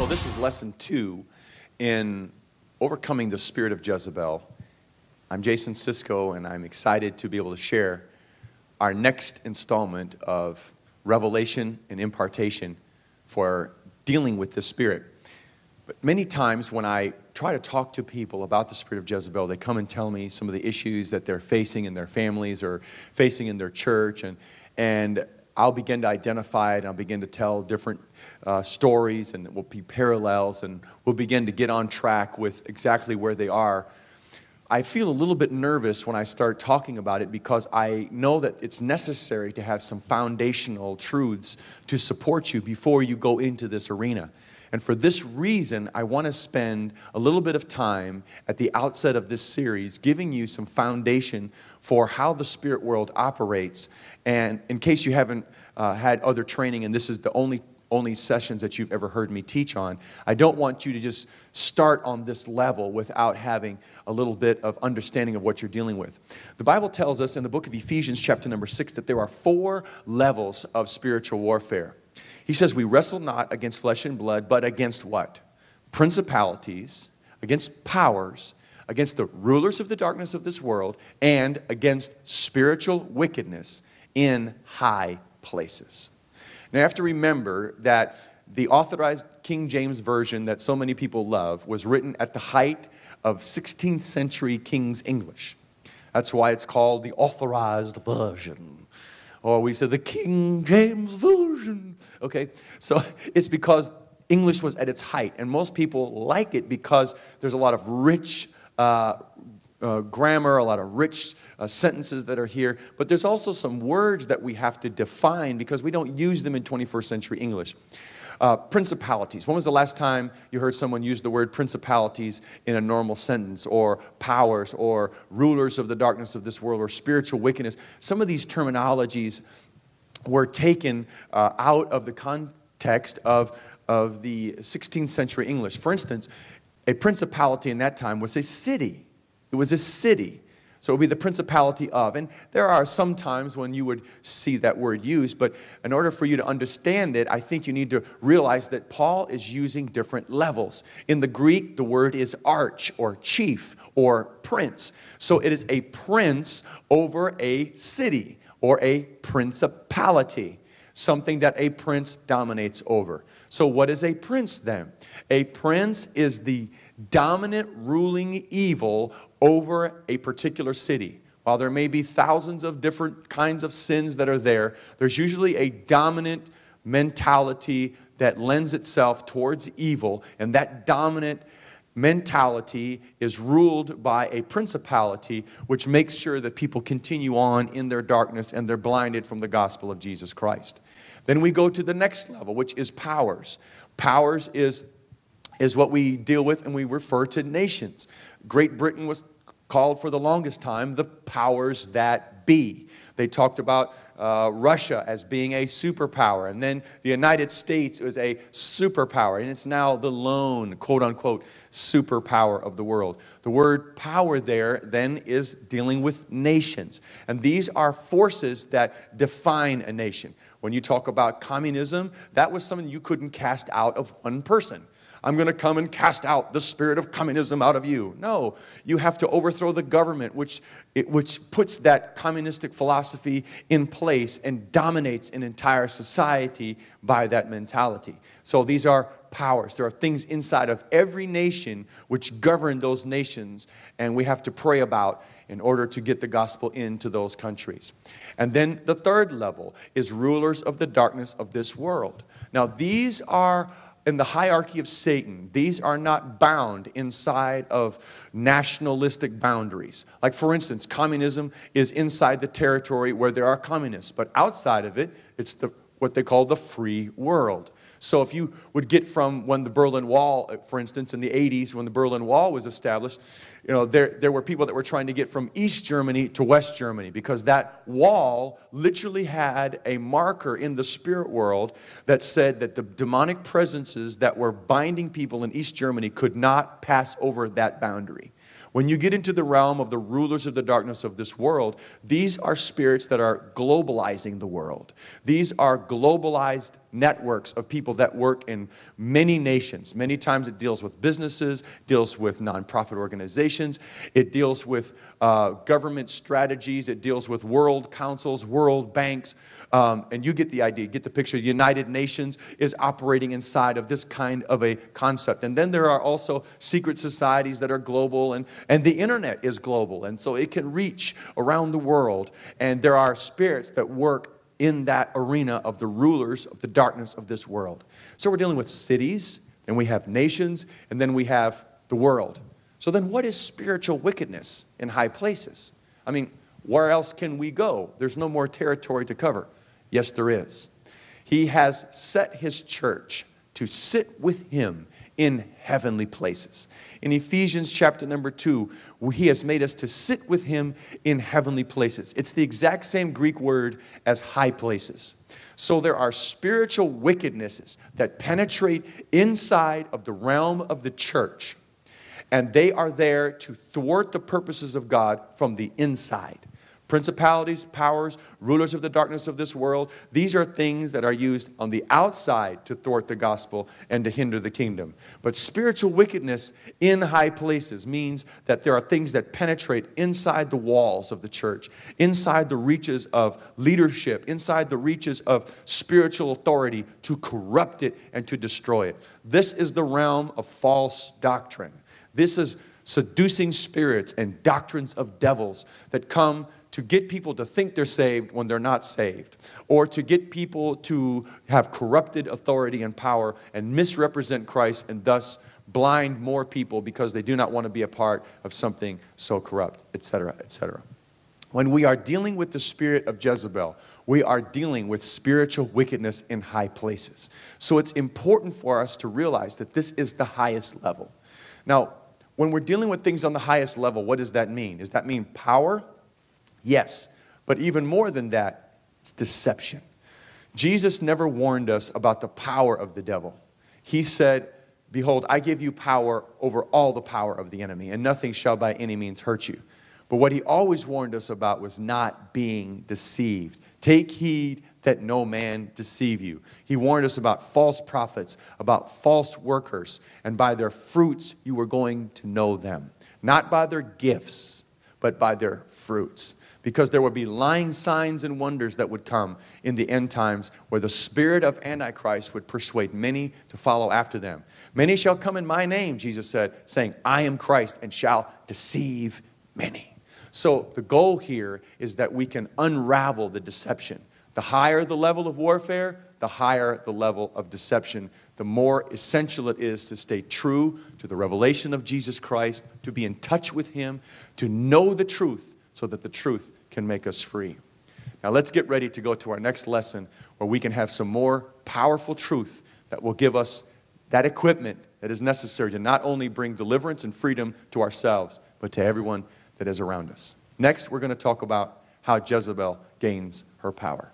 This is lesson 2 in overcoming the spirit of Jezebel. I'm Jason Sciscoe, and I'm excited to be able to share our next installment of revelation and impartation for dealing with the spirit. But many times when I try to talk to people about the spirit of Jezebel, they come and tell me some of the issues that they're facing in their families or facing in their church, and I'll begin to identify it, and I'll begin to tell different stories, and it will be parallels, and we'll begin to get on track with exactly where they are. I feel a little bit nervous when I start talking about it because I know that it's necessary to have some foundational truths to support you before you go into this arena. And for this reason, I want to spend a little bit of time at the outset of this series giving you some foundation for how the spirit world operates. And in case you haven't had other training, and this is the only sessions that you've ever heard me teach on, I don't want you to just start on this level without having a little bit of understanding of what you're dealing with. The Bible tells us in the book of Ephesians chapter number 6 that there are 4 levels of spiritual warfare. He says we wrestle not against flesh and blood, but against what? Principalities, against powers, against the rulers of the darkness of this world, and against spiritual wickedness in high places. Now you have to remember that the authorized King James Version that so many people love was written at the height of 16th century King's English. That's why it's called the authorized version. Or we say the King James Version. Okay, so it's because English was at its height, and most people like it because there's a lot of rich grammar, a lot of rich sentences that are here, but there's also some words that we have to define because we don't use them in 21st century English. Principalities. When was the last time you heard someone use the word principalities in a normal sentence, or powers, or rulers of the darkness of this world, or spiritual wickedness? Some of these terminologies were taken out of the context of the 16th century English. For instance, a principality in that time was a city. It was a city. So it would be the principality of. And there are some times when you would see that word used, but in order for you to understand it, I think you need to realize that Paul is using different levels. In the Greek, the word is arch, or chief, or prince. So it is a prince over a city, or a principality, something that a prince dominates over. So what is a prince then? A prince is the dominant ruling evil over a particular city. While there may be thousands of different kinds of sins that are there, there's usually a dominant mentality that lends itself towards evil, and that dominant mentality is ruled by a principality which makes sure that people continue on in their darkness and they're blinded from the gospel of Jesus Christ. Then we go to the next level, which is powers. Powers is what we deal with, and we refer to nations. Great Britain was called for the longest time the powers that be. They talked about Russia as being a superpower, and then the United States was a superpower, and it's now the lone, quote-unquote, superpower of the world. The word power there then is dealing with nations, and these are forces that define a nation. When you talk about communism, that was something you couldn't cast out of one person. I'm going to come and cast out the spirit of communism out of you. No, you have to overthrow the government, which puts that communistic philosophy in place and dominates an entire society by that mentality. So these are powers. There are things inside of every nation which govern those nations, and we have to pray about in order to get the gospel into those countries. And then the third level is rulers of the darkness of this world. Now these are in the hierarchy of Satan. These are not bound inside of nationalistic boundaries. Like, for instance, communism is inside the territory where there are communists, but outside of it, it's what they call the free world. So if you would get from when the Berlin Wall, for instance, in the 80s, when the Berlin Wall was established, you know, there were people that were trying to get from East Germany to West Germany because that wall literally had a marker in the spirit world that said that the demonic presences that were binding people in East Germany could not pass over that boundary. When you get into the realm of the rulers of the darkness of this world, these are spirits that are globalizing the world. These are globalized networks of people that work in many nations. Many times it deals with businesses, deals with nonprofit organizations, it deals with government strategies, it deals with world councils, world banks, and you get the idea, get the picture. The United Nations is operating inside of this kind of a concept. And then there are also secret societies that are global, and the internet is global, and so it can reach around the world. And there are spirits that work in that arena of the rulers of the darkness of this world. So we're dealing with cities, and we have nations, and then we have the world. So then what is spiritual wickedness in high places? I mean, where else can we go? There's no more territory to cover. Yes, there is. He has set his church to sit with him in heavenly places. In Ephesians chapter number 2, he has made us to sit with him in heavenly places. It's the exact same Greek word as high places. So there are spiritual wickednesses that penetrate inside of the realm of the church, and they are there to thwart the purposes of God from the inside. Principalities, powers, rulers of the darkness of this world, these are things that are used on the outside to thwart the gospel and to hinder the kingdom. But spiritual wickedness in high places means that there are things that penetrate inside the walls of the church, inside the reaches of leadership, inside the reaches of spiritual authority to corrupt it and to destroy it. This is the realm of false doctrine. This is seducing spirits and doctrines of devils that come to get people to think they're saved when they're not saved, or to get people to have corrupted authority and power and misrepresent Christ and thus blind more people because they do not want to be a part of something so corrupt, etc., etc. When we are dealing with the spirit of Jezebel, we are dealing with spiritual wickedness in high places. So it's important for us to realize that this is the highest level. Now, when we're dealing with things on the highest level, what does that mean? Does that mean power? Yes, but even more than that, it's deception. Jesus never warned us about the power of the devil. He said, behold, I give you power over all the power of the enemy, and nothing shall by any means hurt you. But what he always warned us about was not being deceived. Take heed that no man deceive you. He warned us about false prophets, about false workers, and by their fruits you were going to know them. Not by their gifts, but by their fruits. Because there would be lying signs and wonders that would come in the end times where the spirit of Antichrist would persuade many to follow after them. Many shall come in my name, Jesus said, saying, I am Christ, and shall deceive many. So the goal here is that we can unravel the deception. The higher the level of warfare, the higher the level of deception, the more essential it is to stay true to the revelation of Jesus Christ, to be in touch with him, to know the truth so that the truth can make us free. Now let's get ready to go to our next lesson where we can have some more powerful truth that will give us that equipment that is necessary to not only bring deliverance and freedom to ourselves, but to everyone that is around us. Next, we're going to talk about how Jezebel gains her power.